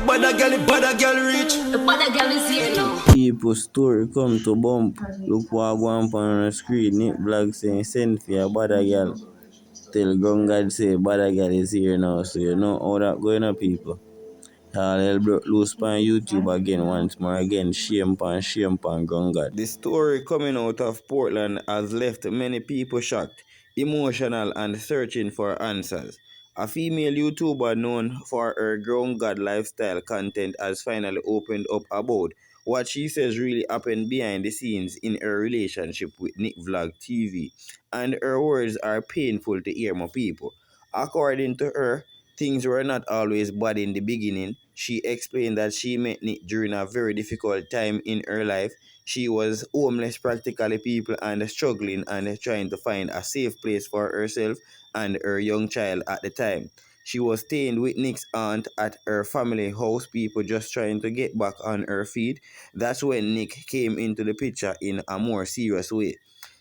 bada girl reach. The bada girl is here now. People story come to bump. Look what go on the screen. Nick Blog saying send for your bada girl. Tell God say bada girl is here now. So you know how that going on, people. All hell broke loose on YouTube again once more again. Shame pan God. The story coming out of Portland has left many people shocked, emotional and searching for answers. A female YouTuber known for her grown God lifestyle content has finally opened up about what she says really happened behind the scenes in her relationship with Nick Vlog TV. And her words are painful to hear, my people. According to her, things were not always bad in the beginning. She explained that she met Nick during a very difficult time in her life. She was homeless practically, people, and struggling and trying to find a safe place for herself and her young child at the time. She was staying with Nick's aunt at her family house, people just trying to get back on her feet. That's when Nick came into the picture in a more serious way.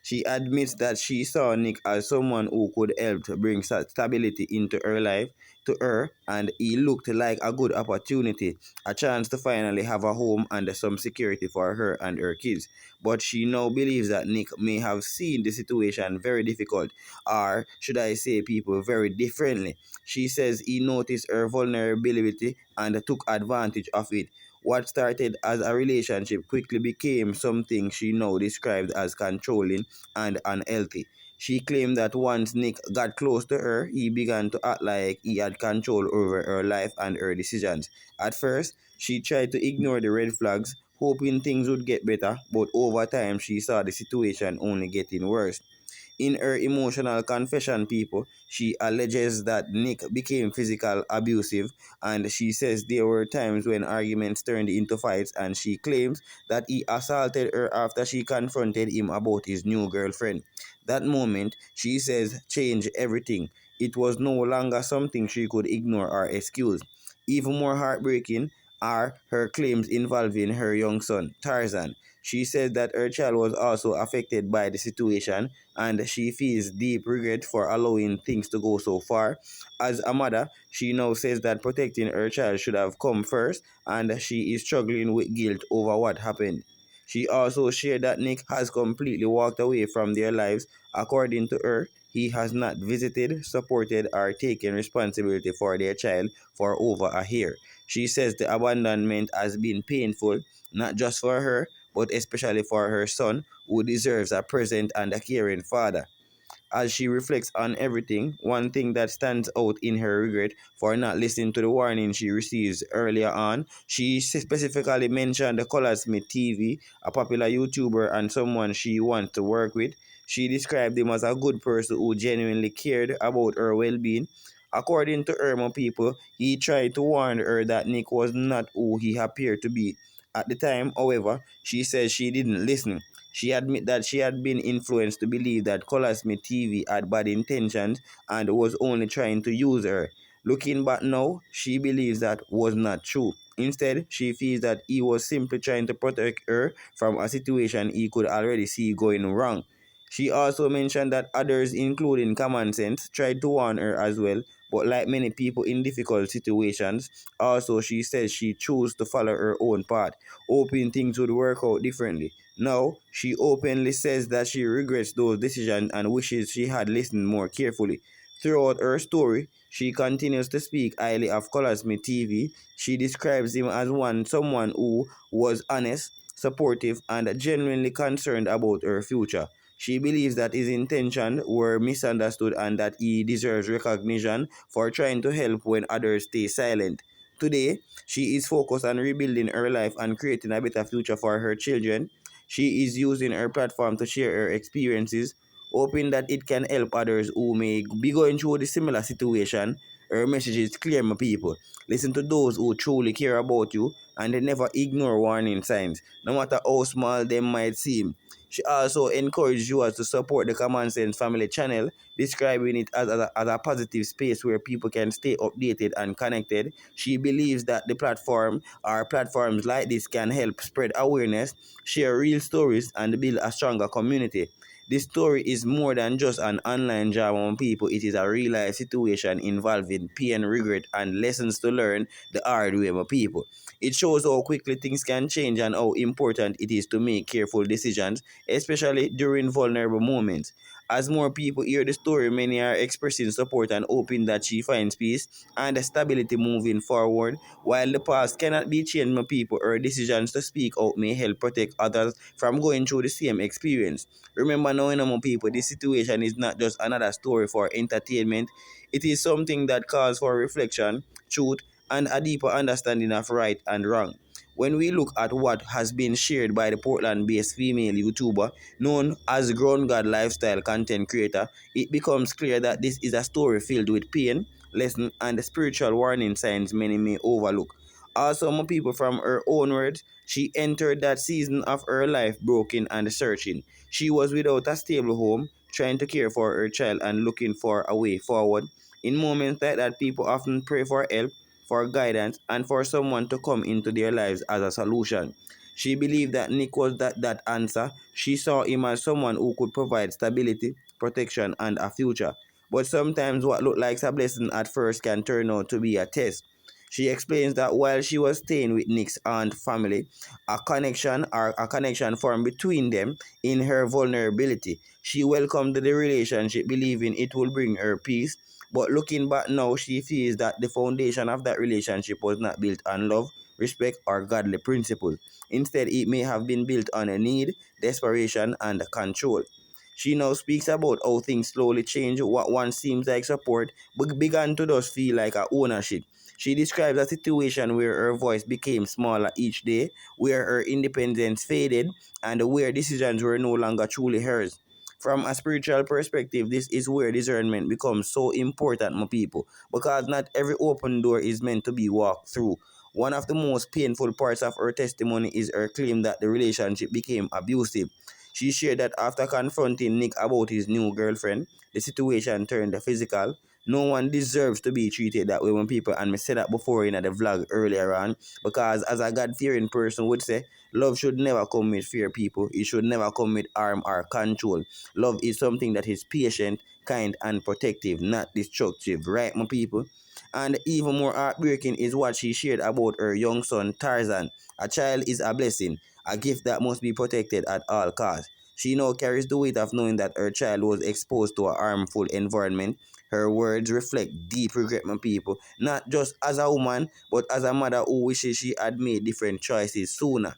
She admits that she saw Nick as someone who could help to bring stability into her life to her, and he looked like a good opportunity, a chance to finally have a home and some security for her and her kids. But she now believes that Nick may have seen the situation very difficult, or should I say, people very differently. She says he noticed her vulnerability and took advantage of it. What started as a relationship quickly became something she now described as controlling and unhealthy. She claimed that once Nick got close to her, he began to act like he had control over her life and her decisions. At first, she tried to ignore the red flags, hoping things would get better, but over time she saw the situation only getting worse. In her emotional confession, people, she alleges that Nick became physical abusive, and she says there were times when arguments turned into fights, and she claims that he assaulted her after she confronted him about his new girlfriend. That moment, she says, changed everything. It was no longer something she could ignore or excuse. Even more heartbreaking are her claims involving her young son, Tarzan. She says that her child was also affected by the situation, and she feels deep regret for allowing things to go so far. As a mother, she now says that protecting her child should have come first, and she is struggling with guilt over what happened. She also shared that Nick has completely walked away from their lives. According to her, he has not visited, supported, or taken responsibility for their child for over a year. She says the abandonment has been painful, not just for her, but especially for her son, who deserves a present and a caring father. As she reflects on everything, one thing that stands out in her regret for not listening to the warning she receives earlier on, she specifically mentioned the Colaz Smith TV, a popular YouTuber and someone she wants to work with. She described him as a good person who genuinely cared about her well-being. According to Irma people, he tried to warn her that Nick was not who he appeared to be. At the time, however, she says she didn't listen. She admitted that she had been influenced to believe that Colaz Smith TV had bad intentions and was only trying to use her. Looking back now, she believes that was not true. Instead, she feels that he was simply trying to protect her from a situation he could already see going wrong. She also mentioned that others, including Common Sense, tried to warn her as well, but like many people in difficult situations, also she says she chose to follow her own path, hoping things would work out differently. Now, she openly says that she regrets those decisions and wishes she had listened more carefully. Throughout her story, she continues to speak highly of Colaz Smith TV. She describes him as someone who was honest, supportive, and genuinely concerned about her future. She believes that his intentions were misunderstood and that he deserves recognition for trying to help when others stay silent. Today, she is focused on rebuilding her life and creating a better future for her children. She is using her platform to share her experiences, hoping that it can help others who may be going through the similar situation. Her message is clear, my people. Listen to those who truly care about you and they never ignore warning signs, no matter how small they might seem. She also encouraged viewers to support the Common Sense Family channel, describing it as a positive space where people can stay updated and connected. She believes that the platform or platforms like this can help spread awareness, share real stories, and build a stronger community. This story is more than just an online drama on people. It is a real life situation involving pain, regret, and lessons to learn the hard way, my people. It shows how quickly things can change and how important it is to make careful decisions, especially during vulnerable moments. As more people hear the story, many are expressing support and hoping that she finds peace and stability moving forward. While the past cannot be changed, my people, her decisions to speak out may help protect others from going through the same experience. Remember now, my people, this situation is not just another story for entertainment. It is something that calls for reflection, truth, and a deeper understanding of right and wrong. When we look at what has been shared by the Portland-based female YouTuber known as Grown God Lifestyle Content Creator, it becomes clear that this is a story filled with pain, lesson, and spiritual warning signs many may overlook. Also, my people, from her own words, she entered that season of her life broken and searching. She was without a stable home, trying to care for her child and looking for a way forward. In moments like that, people often pray for help, for guidance, and for someone to come into their lives as a solution. She believed that Nick was that answer. She saw him as someone who could provide stability, protection, and a future. But sometimes what looked like a blessing at first can turn out to be a test. She explains that while she was staying with Nick's aunt family, a connection formed between them in her vulnerability. She welcomed the relationship, believing it will bring her peace. But looking back now, she feels that the foundation of that relationship was not built on love, respect, or godly principles. Instead, it may have been built on a need, desperation, and control. She now speaks about how things slowly change. What once seems like support began to just feel like a ownership. She describes a situation where her voice became smaller each day, where her independence faded, and where decisions were no longer truly hers. From a spiritual perspective, this is where discernment becomes so important, my people, because not every open door is meant to be walked through. One of the most painful parts of her testimony is her claim that the relationship became abusive. She shared that after confronting Nick about his new girlfriend, the situation turned physical. No one deserves to be treated that way when people, and me said that before in the vlog earlier on, because as a God-fearing person would say, love should never come with fear, people. It should never come with harm or control. Love is something that is patient, kind, and protective, not destructive, right, my people? And even more heartbreaking is what she shared about her young son, Tarzan. A child is a blessing, a gift that must be protected at all costs. She now carries the weight of knowing that her child was exposed to a harmful environment. Her words reflect deep regret, my people, not just as a woman, but as a mother who wishes she had made different choices sooner.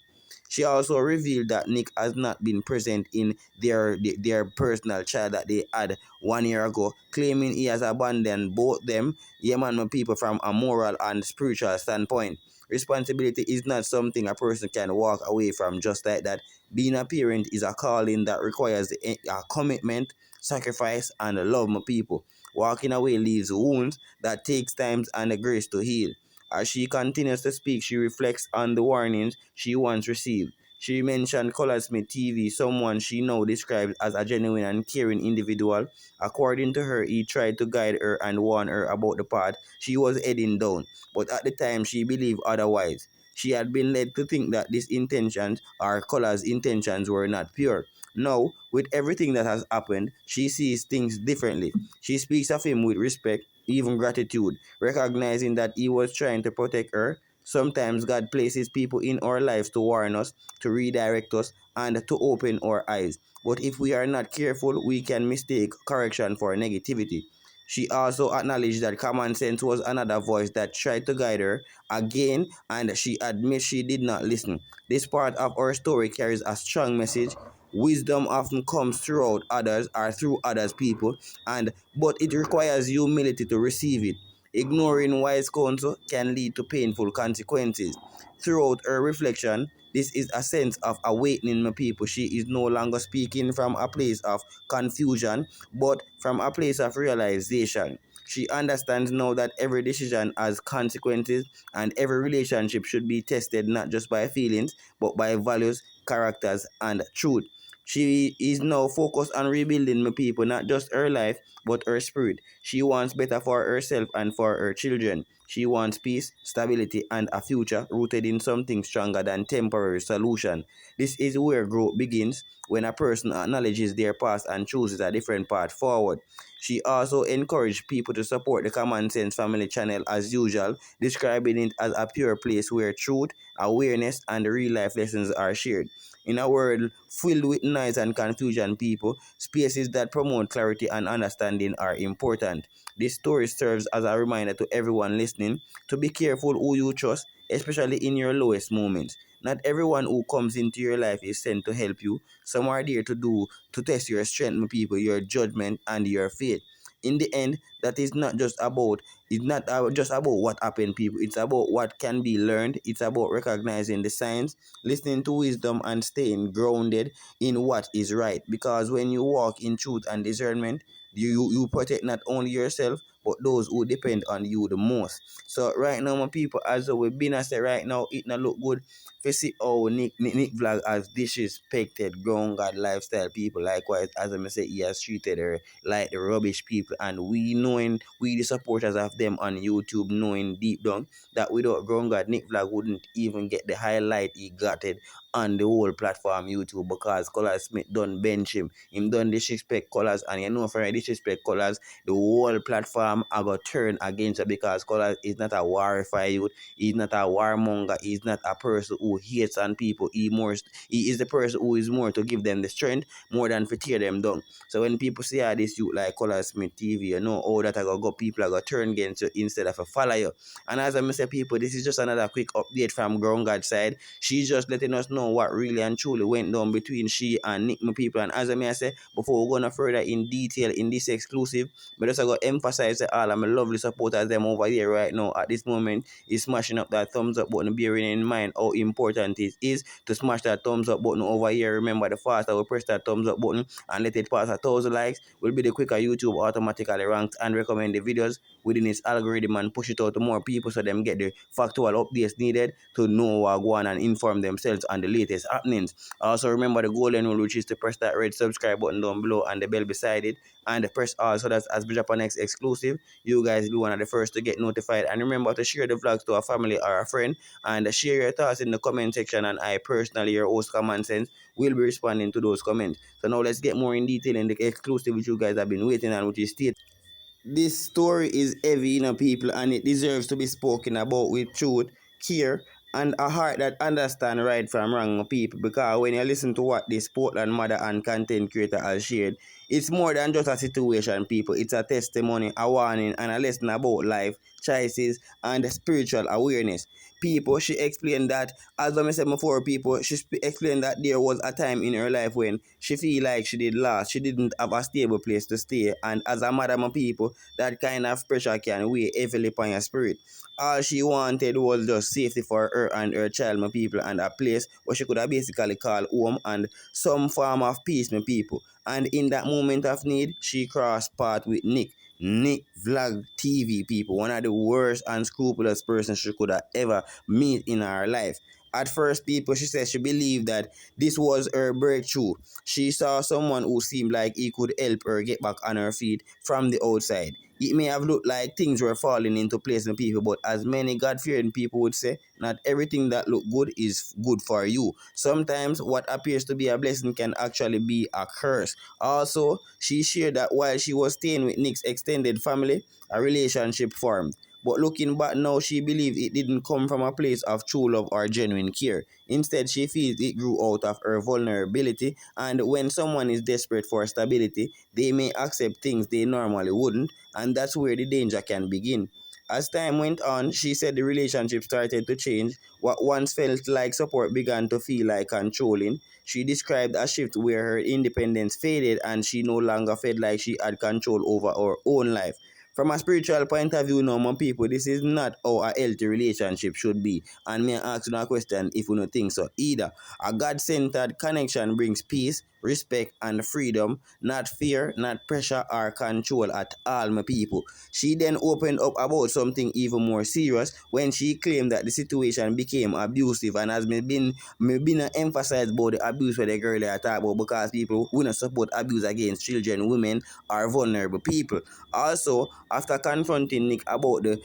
She also revealed that Nick has not been present in their personal child that they had 1 year ago, claiming he has abandoned both them, Yemen people, from a moral and spiritual standpoint. Responsibility is not something a person can walk away from just like that. Being a parent is a calling that requires a commitment, sacrifice, and love, my people. Walking away leaves wounds that takes time and the grace to heal. As she continues to speak, she reflects on the warnings she once received. She mentioned Colaz Smith TV, someone she now describes as a genuine and caring individual. According to her, he tried to guide her and warn her about the path she was heading down, but at the time she believed otherwise. She had been led to think that these intentions, or Colaz's intentions, were not pure. Now, with everything that has happened, she sees things differently. She speaks of him with respect, even gratitude, recognizing that he was trying to protect her. Sometimes God places people in our lives to warn us, to redirect us, and to open our eyes. But if we are not careful, we can mistake correction for negativity. She also acknowledged that common sense was another voice that tried to guide her again, and she admits she did not listen. This part of our story carries a strong message. Wisdom often comes throughout others or through others people, and but it requires humility to receive it. Ignoring wise counsel can lead to painful consequences. Throughout her reflection, this is a sense of awakening, my people. She is no longer speaking from a place of confusion, but from a place of realization. She understands now that every decision has consequences and every relationship should be tested not just by feelings, but by values, characters, and truth. She is now focused on rebuilding my people, not just her life, but her spirit. She wants better for herself and for her children. She wants peace, stability, and a future rooted in something stronger than temporary solution. This is where growth begins when a person acknowledges their past and chooses a different path forward. She also encouraged people to support the Common Sense Family channel as usual, describing it as a pure place where truth, awareness, and real life lessons are shared. In a world filled with noise and confusion, people, spaces that promote clarity and understanding are important. This story serves as a reminder to everyone listening to be careful who you trust, especially in your lowest moments. Not everyone who comes into your life is sent to help you. Some are there to test your strength, my people, your judgment, and your faith. In the end, that is not just about it's not just about what happened, people. It's about what can be learned. It's about recognizing the signs, listening to wisdom, and staying grounded in what is right. Because when you walk in truth and discernment, you protect not only yourself but those who depend on you the most. So right now, my people, as we've been I say right now, it not look good. You see how Nick Vlog has disrespected ground God lifestyle people. Likewise, as I say, he has treated her like the rubbish people, and we the supporters of them on YouTube knowing deep down that without ground God, Nick Vlog wouldn't even get the highlight he got it on the whole platform YouTube, because Colaz Smith done bench him. Him done disrespect Colaz, and you know for a disrespect Colaz, the whole platform I got turn against her, because Colaz is not a warrior youth, he's not a warmonger, he's not a person who hates on people. He is the person who is more to give them the strength more than to tear them down. So when people say this youth like Colaz Smith TV, you know all that I got people are gonna turn against you instead of a follow you. And as I say, people, this is just another quick update from Ground God side. She's just letting us know what really and truly went down between she and Nick, my people. And as I say, before we go no further in detail in this exclusive, but just I got to emphasize that all of my lovely supporters them over here right now at this moment is smashing up that thumbs up button, bearing in mind how important it is to smash that thumbs up button over here. Remember, the faster we press that thumbs up button and let it pass 1,000 likes, will be the quicker YouTube automatically ranks and recommend the videos within its algorithm and push it out to more people so them get the factual updates needed to know what go on and inform themselves on the latest happenings. Also remember the golden rule, which is to press that red subscribe button down below and the bell beside it, and press all so that as we drop our next exclusive, you guys be one of the first to get notified. And remember to share the vlogs to a family or a friend, and share your thoughts in the comment section, and I personally, your host Common Sense, will be responding to those comments. So now let's get more in detail in the exclusive which you guys have been waiting on, which is state. This story is heavy, people, and it deserves to be spoken about with truth, care, and a heart that understands right from wrong, people. Because when you listen to what this Portland mother and content creator has shared, it's more than just a situation, people. It's a testimony, a warning, and a lesson about life, choices, and spiritual awareness. People, she explained that, as I said before, people, she explained that there was a time in her life when she feel like she did lost, she didn't have a stable place to stay, and as a mother, my people, that kind of pressure can weigh heavily upon your spirit. All she wanted was just safety for her and her child, my people, and a place where she could have basically call home and some form of peace, my people. And in that moment of need, she crossed path with Nick. Nick Vlog TV, people, one of the worst unscrupulous persons she could have ever meet in her life. At first, people, she said she believed that this was her breakthrough. She saw someone who seemed like he could help her get back on her feet from the outside. It may have looked like things were falling into place in people, but as many God-fearing people would say, not everything that look good is good for you. Sometimes what appears to be a blessing can actually be a curse. Also, she shared that while she was staying with Nick's extended family, a relationship formed. But looking back now, she believes it didn't come from a place of true love or genuine care. Instead, she feels it grew out of her vulnerability, and when someone is desperate for stability, they may accept things they normally wouldn't, and that's where the danger can begin. As time went on, she said the relationship started to change. What once felt like support began to feel like controlling. She described a shift where her independence faded and she no longer felt like she had control over her own life. From a spiritual point of view, now, my people, this is not how a healthy relationship should be. And may I ask you a question if you don't think so either. A God-centered connection brings peace, respect, and freedom, not fear, not pressure or control at all, my people. She then opened up about something even more serious when she claimed that the situation became abusive, and has been emphasized about the abuse where the girl they talk about, because people who not support abuse against children, women, or vulnerable people. Also, After confronting Nick about the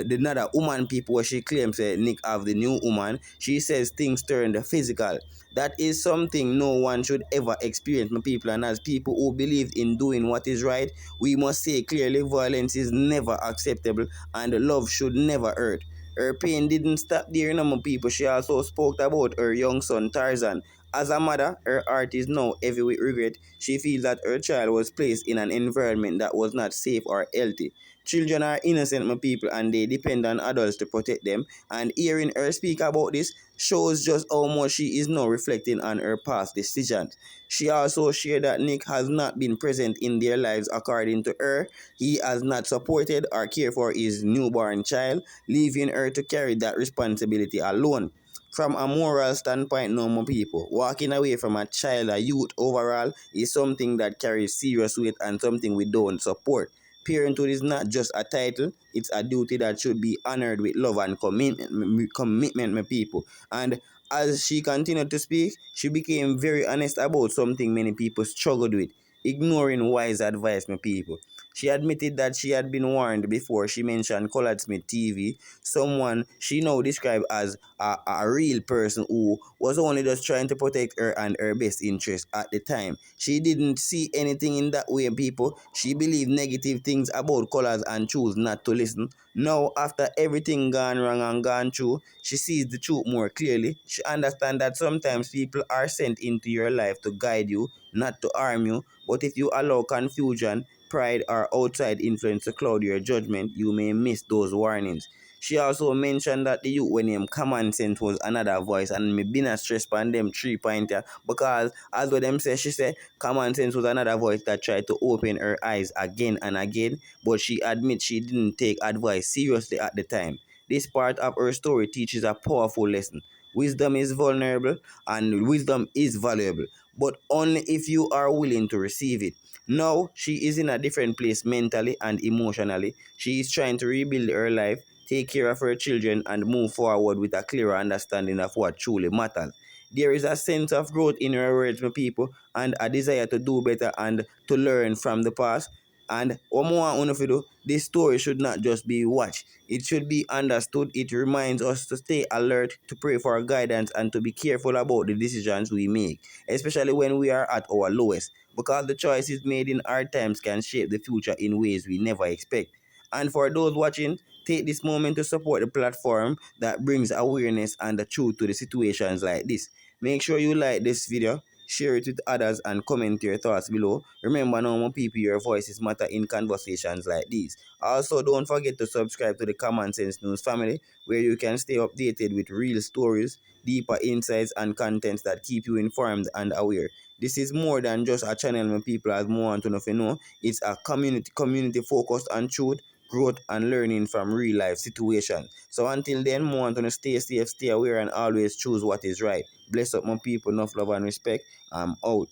another woman people where she claims Nick have the new woman, she says things turned physical. That is something no one should ever experience, my people. And as people who believe in doing what is right, we must say clearly violence is never acceptable and love should never hurt. Her pain didn't stop there, my people. She also spoke about her young son Tarzan. As a mother, her heart is now heavy with regret. She feels that her child was placed in an environment that was not safe or healthy. Children are innocent, my people, and they depend on adults to protect them. And hearing her speak about this shows just how much she is now reflecting on her past decisions. She also shared that Nick has not been present in their lives according to her. He has not supported or cared for his newborn child, leaving her to carry that responsibility alone. From a moral standpoint, normal people, walking away from a child, a youth overall, is something that carries serious weight and something we don't support. Parenthood is not just a title, it's a duty that should be honored with love and commitment, my people. And as she continued to speak, she became very honest about something many people struggled with, ignoring wise advice, my people. She admitted that she had been warned before. She mentioned Colaz Smith TV, someone she now described as a real person who was only just trying to protect her and her best interest at the time. She didn't see anything in that way, people. She believed negative things about Colaz and chose not to listen. Now, after everything gone wrong and gone through, she sees the truth more clearly. She understands that sometimes people are sent into your life to guide you, not to harm you. But if you allow confusion, pride, or outside influence to cloud your judgment, you may miss those warnings. She also mentioned that the youth when him common sense was another voice, and me been a stress on them 3 pointer because as what them say, she said common sense was another voice that tried to open her eyes again and again, but she admits she didn't take advice seriously at the time. This part of her story teaches a powerful lesson. Wisdom is vulnerable and wisdom is valuable, but only if you are willing to receive it. Now, she is in a different place mentally and emotionally. She is trying to rebuild her life, take care of her children, and move forward with a clearer understanding of what truly matters. There is a sense of growth in her words, my people, and a desire to do better and to learn from the past. And what more I want to do, this story should not just be watched. It should be understood. It reminds us to stay alert, to pray for guidance, and to be careful about the decisions we make, especially when we are at our lowest, because the choices made in hard times can shape the future in ways we never expect. And for those watching, take this moment to support the platform that brings awareness and the truth to the situations like this. Make sure you like this video, share it with others, and comment your thoughts below. Remember now, more people, your voices matter in conversations like these. Also, don't forget to subscribe to the Common Sense News family, where you can stay updated with real stories, deeper insights, and contents that keep you informed and aware. This is more than just a channel, my people, as more want to know. It's a community focused on truth, growth, and learning from real life situations. So until then, more want to stay safe, stay aware, and always choose what is right. Bless up my people, enough love and respect. I'm out.